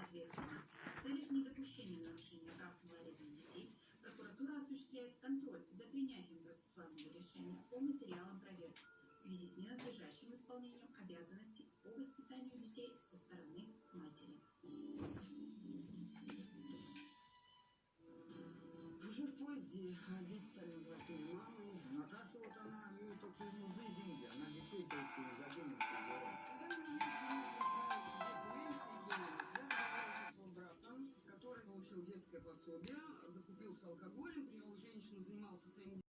ответственность. В целях недопущения нарушения прав малолетних детей прокуратура осуществляет контроль за принятием процессуального решения по материалам проверки в связи с ненадлежащим исполнением обязанностей по воспитанию детей со стороны матери. Уже в поезде дети стали называть ее мамой. Наташа, вот она, ей только и нужны деньги, она детей только за денег убирает. Я с братом, который получил детское пособие, закупился алкоголем, привел женщину, занимался своим